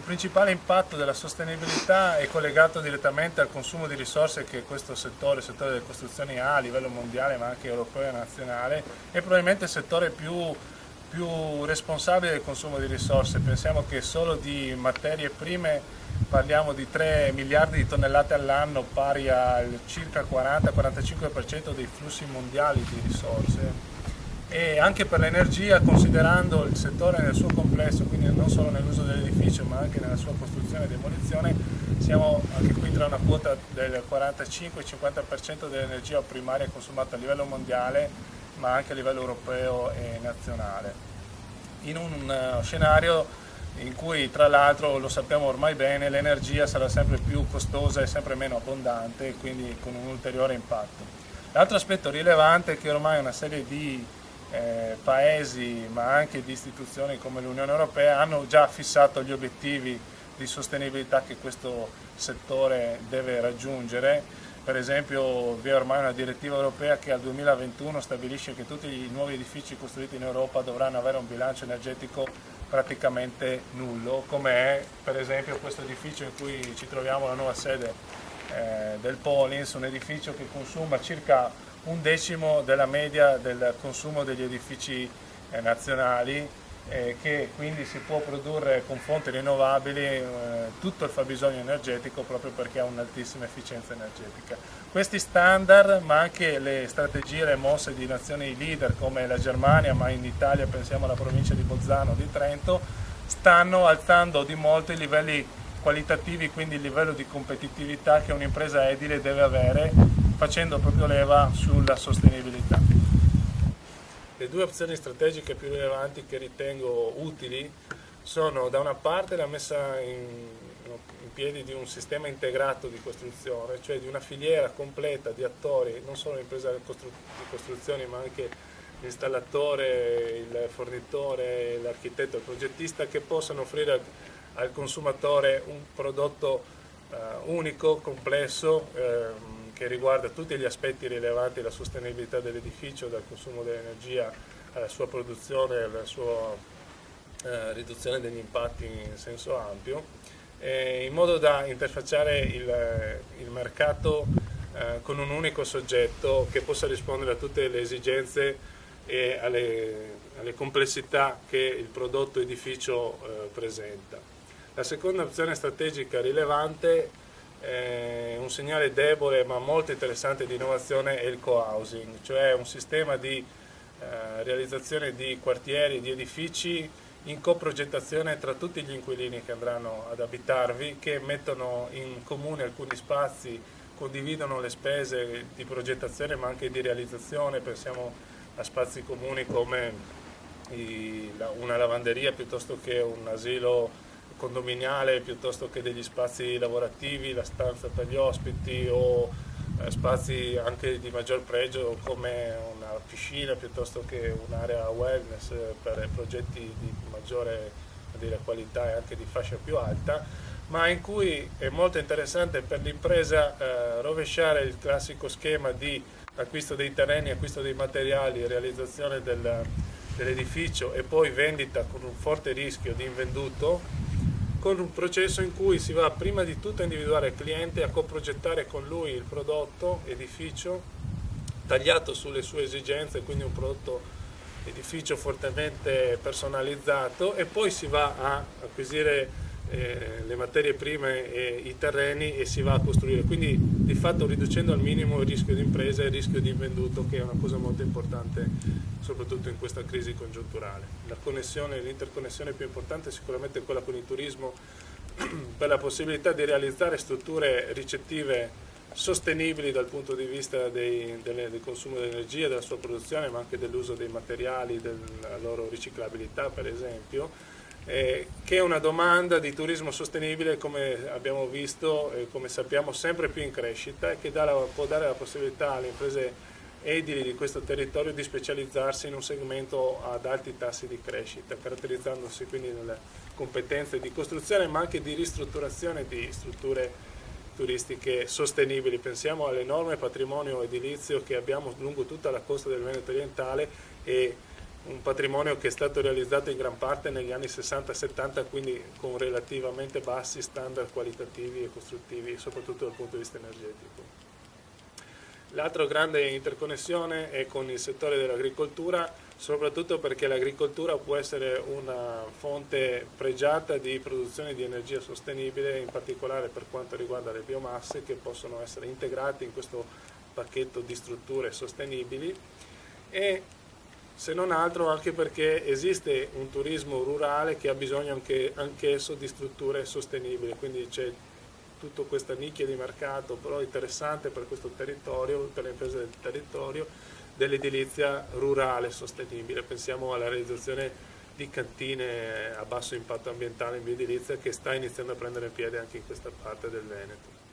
principale impatto della sostenibilità è collegato direttamente al consumo di risorse che questo settore, il settore delle costruzioni ha a livello mondiale ma anche europeo e nazionale, è probabilmente il settore più responsabile del consumo di risorse. Pensiamo che solo di materie prime parliamo di 3 miliardi di tonnellate all'anno, pari al circa 40-45% dei flussi mondiali di risorse. E anche per l'energia, considerando il settore nel suo complesso, quindi non solo nell'uso dell'edificio ma anche nella sua costruzione e demolizione, siamo anche qui tra una quota del 45-50% dell'energia primaria consumata a livello mondiale ma anche a livello europeo e nazionale. In un scenario in cui, tra l'altro, lo sappiamo ormai bene, l'energia sarà sempre più costosa e sempre meno abbondante, quindi con un ulteriore impatto. L'altro aspetto rilevante è che ormai una serie di paesi ma anche di istituzioni come l'Unione Europea hanno già fissato gli obiettivi di sostenibilità che questo settore deve raggiungere. Per esempio vi è ormai una direttiva europea che al 2021 stabilisce che tutti i nuovi edifici costruiti in Europa dovranno avere un bilancio energetico praticamente nullo, come è per esempio questo edificio in cui ci troviamo, la nuova sede del Polins, un edificio che consuma circa un decimo della media del consumo degli edifici nazionali, che quindi si può produrre con fonti rinnovabili tutto il fabbisogno energetico proprio perché ha un'altissima efficienza energetica. Questi standard, ma anche le strategie, le mosse di nazioni leader come la Germania, ma in Italia pensiamo alla provincia di Bolzano, di Trento, stanno alzando di molto i livelli qualitativi, quindi il livello di competitività che un'impresa edile deve avere, facendo proprio leva sulla sostenibilità. Le due opzioni strategiche più rilevanti che ritengo utili sono da una parte la messa in piedi di un sistema integrato di costruzione, cioè di una filiera completa di attori, non solo l'impresa di costruzioni ma anche l'installatore, il fornitore, l'architetto, il progettista, che possano offrire al consumatore un prodotto unico, complesso, che riguarda tutti gli aspetti rilevanti alla sostenibilità dell'edificio, dal consumo dell'energia alla sua produzione, alla sua riduzione degli impatti in senso ampio, in modo da interfacciare il mercato con un unico soggetto che possa rispondere a tutte le esigenze e alle complessità che il prodotto edificio presenta. La seconda opzione strategica rilevante, un segnale debole ma molto interessante di innovazione, è il co-housing, cioè un sistema di realizzazione di quartieri, di edifici in coprogettazione tra tutti gli inquilini che andranno ad abitarvi, che mettono in comune alcuni spazi, condividono le spese di progettazione ma anche di realizzazione. Pensiamo a spazi comuni come una lavanderia piuttosto che un asilo condominiale, piuttosto che degli spazi lavorativi, la stanza per gli ospiti, o spazi anche di maggior pregio come una piscina piuttosto che un'area wellness per progetti di maggiore qualità e anche di fascia più alta, ma in cui è molto interessante per l'impresa rovesciare il classico schema di acquisto dei terreni, acquisto dei materiali, realizzazione dell'edificio e poi vendita con un forte rischio di invenduto, con un processo in cui si va prima di tutto a individuare il cliente, a coprogettare con lui il prodotto edificio tagliato sulle sue esigenze, quindi un prodotto edificio fortemente personalizzato, e poi si va a acquisire le materie prime e i terreni e si va a costruire, quindi di fatto riducendo al minimo il rischio di impresa e il rischio di invenduto, che è una cosa molto importante soprattutto in questa crisi congiunturale. L'interconnessione più importante è sicuramente quella con il turismo, per la possibilità di realizzare strutture ricettive sostenibili dal punto di vista del consumo di energia, della sua produzione, ma anche dell'uso dei materiali, della loro riciclabilità per esempio, che è una domanda di turismo sostenibile, come abbiamo visto e come sappiamo, sempre più in crescita, e che può dare la possibilità alle imprese edili di questo territorio di specializzarsi in un segmento ad alti tassi di crescita, caratterizzandosi quindi nelle competenze di costruzione ma anche di ristrutturazione di strutture turistiche sostenibili. Pensiamo all'enorme patrimonio edilizio che abbiamo lungo tutta la costa del Veneto orientale e un patrimonio che è stato realizzato in gran parte negli anni 60-70, quindi con relativamente bassi standard qualitativi e costruttivi, soprattutto dal punto di vista energetico. L'altra grande interconnessione è con il settore dell'agricoltura, soprattutto perché l'agricoltura può essere una fonte pregiata di produzione di energia sostenibile, in particolare per quanto riguarda le biomasse che possono essere integrate in questo pacchetto di strutture sostenibili, e se non altro anche perché esiste un turismo rurale che ha bisogno anch'esso di strutture sostenibili, quindi c'è tutta questa nicchia di mercato però interessante per questo territorio, per le imprese del territorio, dell'edilizia rurale sostenibile. Pensiamo alla realizzazione di cantine a basso impatto ambientale in bioedilizia che sta iniziando a prendere piede anche in questa parte del Veneto.